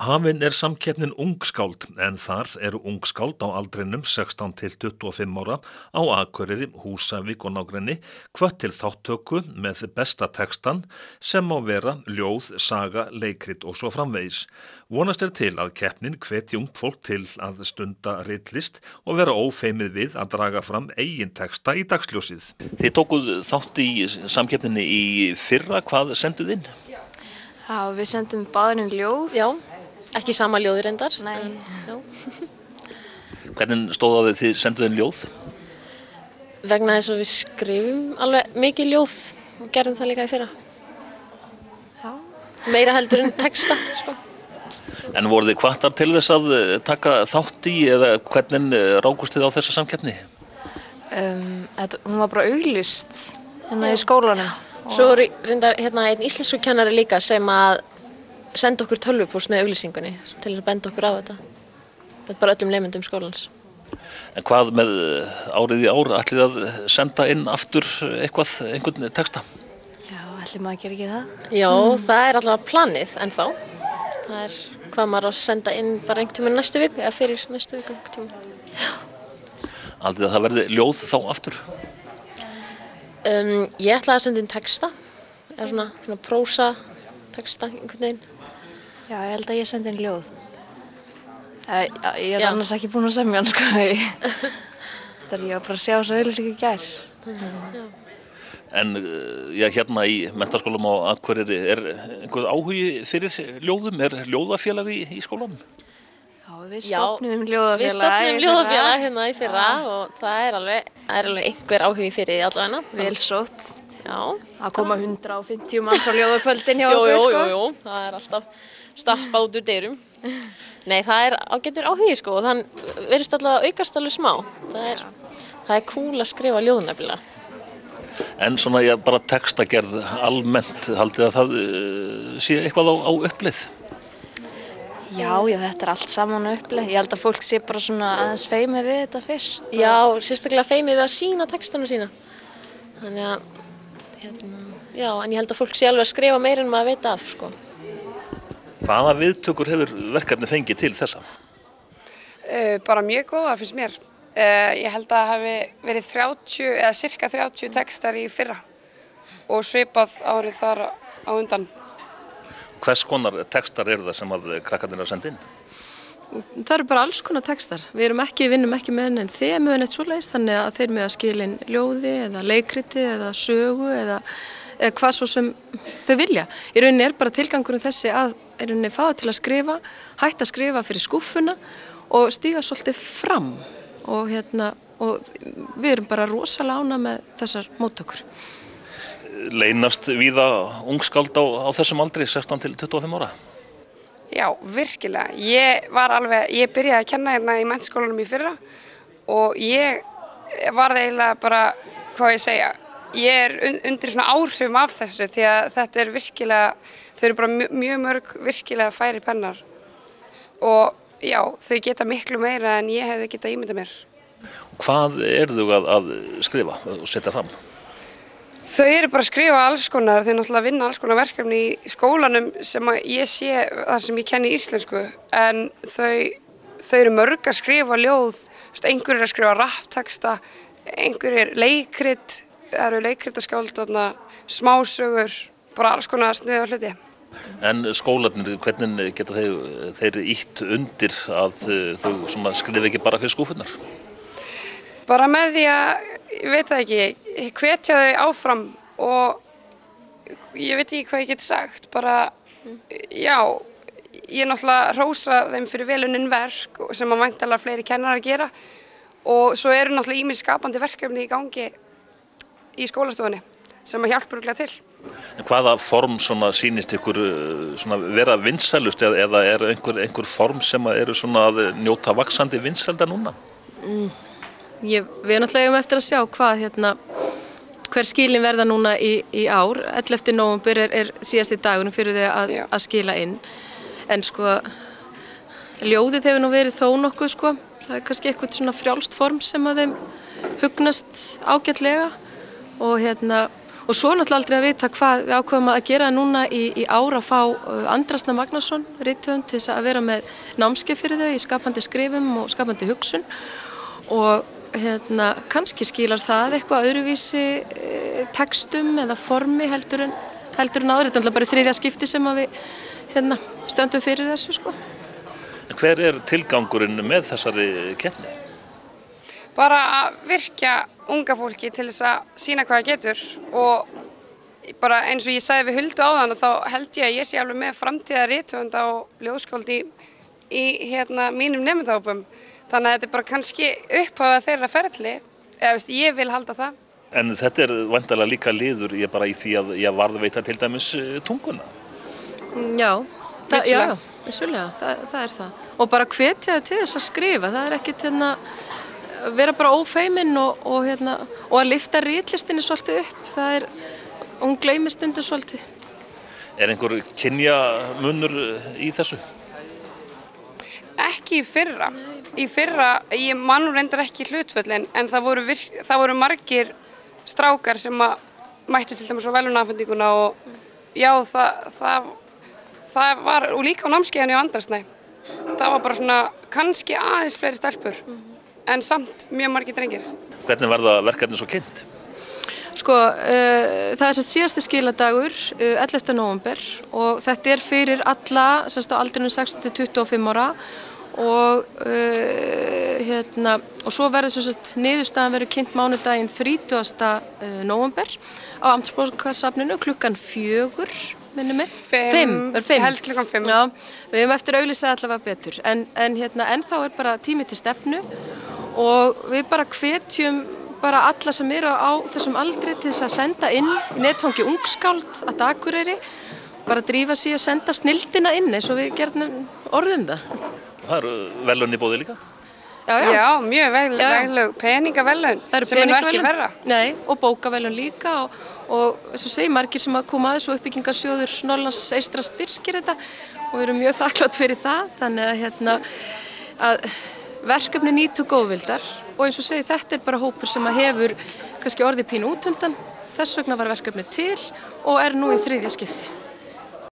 Hafin samkeppnin Ungskáld en þar eru ungskáld á aldrinum 16 til 25 ára á Akureyri, Húsavík og nágrenni hvött til þáttöku með besta textan sem má vera ljóð, saga, leikrit og svo framvegis. Vonast til að keppnin hvetji ungt fólk til að stunda ritlist og vera ófeimið við að draga fram eigin texta í dagsljósið. Þið tókuð þátt í samkeppninni í fyrra, hvað senduð inn? Já, við sendum báðir ljóð. Já. Ekki sama ljóði reyndar. Nei. Hvernig stóð á þið senduð inn ljóð? Vegna þess að við skrifum alveg mikið ljóð og gerðum það líka í fyrra. Já. Meira heldur en texta, sko. En voruð þið hvattar til þess að taka þátt í eða hvernig rákust þið á þessa samkeppni? Hún var bara auglýst hérna í skólanum. Svo reyndar einn íslenskukennari líka sem að senda okkur tölvupóst með auglýsingunni til að benda okkur á þetta. Þetta er bara öllum nemendum skólans. En hvað með árið í ár, ætlið að senda inn aftur einhvern texta? Já, ætlið maður að gera ekki það? Já, það er allavega planið ennþá. Það er hvað maður að senda inn bara einhvern tímann næstu viku, eða fyrir næstu viku einhvern tímann. Já. Haldið að það verði ljóð þá aftur? Ég ætlaði að senda inn texta, eða svona prósa texta einhvern veginn. Já, ég held að ég sendi inn ljóð. Ég er annars ekki búin að semja hann, sko. Þetta ég var bara að sjá svo auglýsingu í gær. En hérna í menntaskólum á Akureyri, er einhver áhugi fyrir ljóðum? Er ljóðafélag í skólanum? Já, við stofnuðum ljóðafélag. Við stofnuðum ljóðafélag hérna í fyrra og það er alveg einhver áhugi fyrir því allavega. Vel sótt. Já. Það koma 150 manns á ljóðakvöldin hjá okkur, sko. Jú, það er alltaf stappað út úr dyrum. Nei, það er ágætur áhugi, sko, og þann verðist allavega aukast alveg smá. Það er cool að skrifa ljóð nefnilega. En svona bara textagerð almennt, haldið að það sé eitthvað á uppleið? Já, þetta er allt saman á uppleið. Ég held að fólk sé bara svona aðeins feimið við þetta fyrst. Já, sérstaklega feimið við að sýna textana sína. Þannig að, já, en ég held að fólk sé alveg að skrifa meira en maður veit af, sko. Hvaða viðtökur hefur verkefni fengið til þessa? Bara mjög góðar finnst mér. Ég held að það hafi verið 30 eða cirka 30 textar í fyrra og svipað árið þar á undan. Hvers konar textar eru það sem að krakkarnir eru að senda inn? Það eru bara alls konar textar. Við vinnum ekki með henni en þemu en eitt svoleiðis, þannig að þeir með að skila inn ljóði eða leikriti eða sögu eða hvað svo sem þau vilja. Í rauninni er bara tilgangurinn þessi að í rauninni fá til að skrifa, hætta að skrifa fyrir skúffuna og stíga svolítið fram og við erum bara rosalega ánægð með þessar móttökur. Leynast víða ungskáld á þessum aldri, 16 til 25 ára? Já, virkilega. Ég byrjaði að kenna hérna í menntaskólanum í fyrra og ég var eiginlega bara, hvað ég segja, ég er undir svona áhrifum af þessu því að þetta er virkilega, þau eru bara mjög mörg virkilega færi pennar og já, þau geta miklu meira en ég hefði getað ímyndað mér. Hvað eru þau að skrifa og setja fram? Þau eru bara að skrifa alls konar, þau náttúrulega vinna alls konar verkefni í skólanum sem að ég sé þar sem ég kenni íslensku en þau eru mörg að skrifa ljóð, einhver er að skrifa rapptexta, einhver er leikrit, það eru leikritarskáld, smásögur, bara alls konar sniðuga hluti. En skólarnir, hvernig geta þeir ýtt undir að þau skrifa ekki bara fyrir skúfunnar? Bara með því að, ég veit það ekki, hvetja þau áfram og ég veit ekki hvað ég geti sagt, bara, já, ég náttúrulega hrósa þeim fyrir vel unnin verk sem að væntanlega fleiri kennarar að gera og svo eru náttúrulega ýmis skapandi verkefni í gangi í skólastofunni sem að hjálpa örugglega til. En hvaða form sýnist ykkur vera vinsælust eða er einhver form sem eru að njóta vaxandi vinsælda núna? Við náttúrulega eftir að sjá hver skilin verða núna í ár. 11. nóvember er síðasti dagurinn fyrir þau að skila inn. En ljóðið hefur nú verið þó nokkuð Það er kannski eitthvað svona frjálst form sem að þeim hugnast ágætlega og Og svo náttúrulega aldrei að vita hvað við ákveðum að gera núna í ár að fá Andrasna Magnason, rithöfund, til þess að vera með námskeið fyrir þau í skapandi skrifum og skapandi hugsun og kannski skilar það eitthvað öðruvísi textum eða formi heldur en áður. Þetta er bara í 3. skipti sem að við stöndum fyrir þessu sko. Hver er tilgangurinn með þessari keppni? Bara að virkja unga fólki til þess að sýna hvað það getur og bara eins og ég sagði við Huldu áðan þá held ég að ég sé alveg með framtíðar rithöfunda og ljóðskáld í mínum nemendahópum. Þannig að þetta er bara kannski upphafað þeirra ferli, eða ég vil halda það. En þetta er væntanlega líka liður bara í því að ég varðveita til dæmis tunguna. Já, vissulega, það er það. Og bara hvetja þau til þess að skrifa, það er ekkert vera bara ófeimin og að lyfta ritlistinni svolítið upp. Það er, hún gleymist stundum svolítið. Er einhver kynjamunur í þessu? Ekki í fyrra. Í fyrra, ég man nú reyndar ekki hlutföllin, en það voru margir strákar sem að mættu til dæmis á verðlaunaafhendinguna og já, það var, og líka á námskeiðinu á Andrasnæ. Það var bara svona kannski aðeins fleiri stelpur. En samt mjög margir drengir. Hvernig verða verkefni svo kynnt? Sko, það er síðasti skiladagur, 11. nóvember og þetta er fyrir alla á aldrinum 16-25 ára og svo verður niðurstaðan verður kynnt mánudaginn 30. nóvember á Amtsbókasafninu klukkan 4. minnum mig. 5. Held klukkan 5. Já, við höfum eftir að auglýsa allavega betur. En þá er bara tími til stefnu og við bara hvetjum bara alla sem eru á þessum aldri til þess að senda inn í netfangi Ungskáld að Akureyri, bara drífa sig að senda snilldina inn eins og við gerðum orðum það. Það eru verðlaun í boði líka? Já, mjög vegleg peningaverðlaun sem er nú ekki verra. Nei, og bókaverðlaun líka og eins og segir margir sem að koma aðeins og uppbyggingarsjóður Norrlands eystra styrkir þetta og við erum mjög þakklátt fyrir það. Þannig að verkefni nýtu góðvildar og eins og segir þetta er bara hópur sem að hefur kannski orðið pínu út undan. Þess vegna var verkefni til og er nú í 3. skipti.